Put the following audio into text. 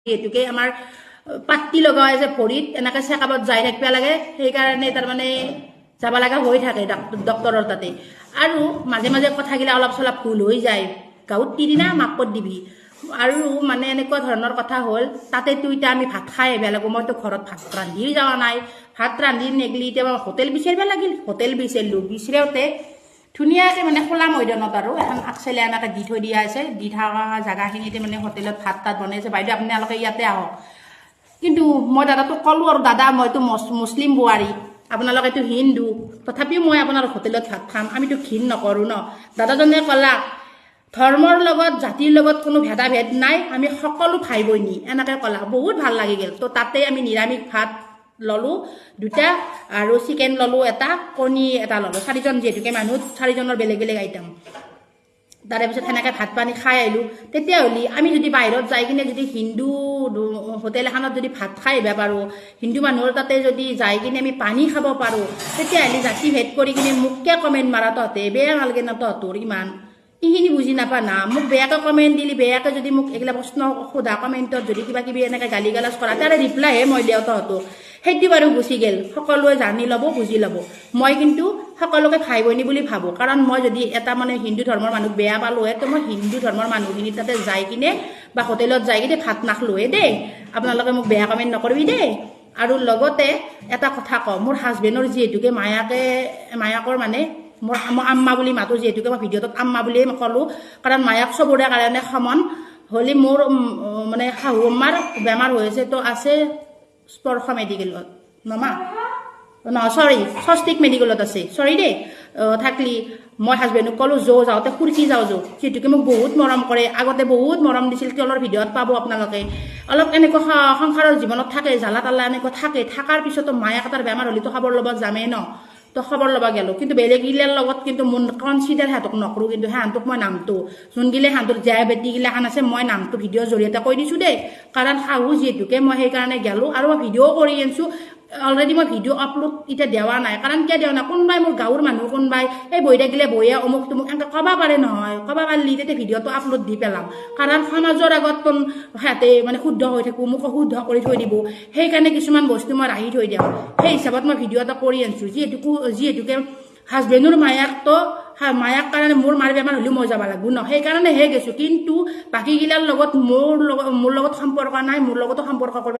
যেহেতুকে আমাৰ পাত্তি লগা হয় যে ভৰিত এনেকৈ চেকআপত যাই থাকিব লাগে সেইকাৰণে তাৰমানে যাব লগা হৈ থাকে ডক্টৰৰ তাতে আৰু মাজে মাজে কথাগিলা অলপ চলপ ভুল হৈ যায় গাঁৱত তিৰি না মাপত দিবি আৰু মানে এনেকুৱা ধৰণৰ কথা হ'ল তাতেতো এতিয়া আমি ভাত খাই আহিব লাগিব মইতো ঘৰত ভাত ৰান্ধি যোৱা নাই ভাত ৰান্ধি নেগলি এতিয়া হোটেল বিচাৰিব লাগিল হোটেল বিচাৰিলোঁ বিচাৰোঁতে ধুনীয়াকৈ মানে খোলা মৈদানত আৰু এখন আগচালি এনেকৈ দি থৈ দিয়া আছে দি থকা জেগাখিনিতে মানে হোটেলত ভাত তাত বনাইছে বাইদেউ আপোনালোকে ইয়াতে আহক কিন্তু মই দাদাটোক ক'লোঁ আৰু দাদা মইতো মুছলিম বোৱাৰী আপোনালোকেতো হিন্দু তথাপিও মই আপোনাৰ হোটেলত ভাত খাম আমিতো ঘিণ নকৰোঁ ন দাদাজনে ক'লা ধৰ্মৰ লগত জাতিৰ লগত কোনো ভেদাভেদ নাই আমি সকলো ভাই বৈনী এনেকৈ ক'লা বহুত ভাল লাগি গ'ল তো তাতে আমি নিৰামিষ ভাত ললোঁ দুটা আৰু চিকেন ললোঁ এটা কণী এটা ললোঁ চাৰিজন যিহেতুকে মানুহ চাৰিজনৰ বেলেগ বেলেগ আইটেম তাৰে পিছত সেনেকৈ ভাত পানী খাই আহিলোঁ তেতিয়াহ'লে আমি যদি বাহিৰত যাই কিনে যদি হিন্দু হোটেল এখনত যদি ভাত খাই আহিব পাৰোঁ হিন্দু মানুহৰ তাতে যদি যাই কিনে আমি পানী খাব পাৰোঁ তেতিয়াহ'লে জাতি ভেদ কৰি কিনে মোককে কমেণ্ট মাৰা তহঁতে বেয়া নালাগে ন তহঁতৰ ইমান এইখিনি বুজি নাপা না মোক বেয়াকৈ কমেণ্ট দিলি বেয়াকৈ যদি মোক এইগিলা প্ৰশ্ন সোধা কমেণ্টত যদি কিবা কিবি এনেকৈ গালি গালাজ কৰা তাৰে ৰিপ্লাইহে মই দিওঁ তহঁতক সেইটো বাৰু গুচি গ'ল সকলোৱে জানি ল'ব বুজি ল'ব মই কিন্তু সকলোকে ভাই বৈনী বুলি ভাবোঁ কাৰণ মই যদি এটা মানে হিন্দু ধৰ্মৰ মানুহ বেয়া পালোঁহে তো মই হিন্দু ধৰ্মৰ মানুহখিনি তাতে যাই কিনে বা হোটেলত যাই কিনে ভাত নাখালোঁহে দেই আপোনালোকে মোক বেয়া কমেণ্ট নকৰিবি দেই আৰু লগতে এটা কথা কওঁ মোৰ হাজবেণ্ডৰ যিহেতুকে মায়াকৰ মানে মই আম্মা বুলি মাতো যিহেতুকে মই ভিডিঅ'টোত আম্মা বুলিয়ে ক'লোঁ কাৰণ মায়াক চবৰে কাৰণে সমান হ'লে মোৰ মানে শাহু আম্মাৰ বেমাৰ হৈ আছে তো আছে স্পৰ্শ মেডিকেলত নমা চৰি স্বস্তিক মেডিকেলত আছে চৰি দেই থাকলি মই হাজবেণ্ডক ক'লোঁ যাওঁতে ফুৰকি যাওঁ যিহেতুকে মোক বহুত মৰম কৰে আগতে বহুত মৰম দিছিল তলৰ ভিডিঅ'ত পাব আপোনালোকে অলপ এনেকুৱা সংসাৰৰ জীৱনত থাকে জ্বালা তালা এনেকুৱা থাকে থকাৰ পিছতো মায়াক এটাৰ বেমাৰ হ'লেতো খবৰ ল'ব যামেই ন তো খবৰ ল'ব গ'লোঁ কিন্তু বেলেগগিলাৰ লগত কিন্তু মোৰ কনচিডাৰ সিহঁতক নকৰোঁ কিন্তু সিহঁতক মই নামটো যোনগিলে সিহঁতৰ ডায়েবেটিকগিলাখান আছে মই নামটো ভিডিঅ'ৰ জৰিয়তে কৈ দিছোঁ দেই কাৰণ শাহু যিহেতুকে মই সেইকাৰণে গ'লোঁ আৰু মই ভিডিঅ'ও কৰি আনিছোঁ অলৰেডি মই ভিডিঅ' আপলোড এতিয়া দিয়া নাই কাৰণ কিয় দিয়া নাই কোনোবাই মোৰ গাঁৱৰ মানুহ কোনোবাই এই বহি থাকিলে বহিয়ে অমুক তমুক এনেকৈ ক'ব পাৰে নহয় ক'ব পাৰিলে তেতিয়া ভিডিঅ'টো আপলোড দি পেলাম কাৰণ সমাজৰ আগত সিহঁতে মানে শুদ্ধ হৈ থাকোঁ মোক শুদ্ধ কৰি থৈ দিব সেইকাৰণে কিছুমান বস্তু মই ৰাখি থৈ দিওঁ সেই হিচাপত মই ভিডিঅ' এটা কৰি আনিছোঁ যিহেতুকে হাজবেণ্ডৰ মায়াক কাৰণে মোৰ মাৰ বেমাৰ হ'লেও মই যাব লাগিব ন সেইকাৰণেহে গৈছোঁ কিন্তু বাকীগিলাৰ লগত মোৰ লগত সম্পৰ্ক নাই মোৰ লগতো সম্পৰ্ক কৰিব